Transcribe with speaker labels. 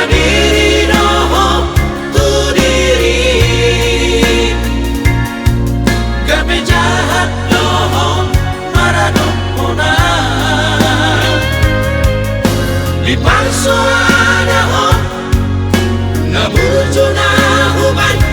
Speaker 1: diri dohong tu diri gape jahat dohong maradong muna di palsu ada hong ngabuju na huban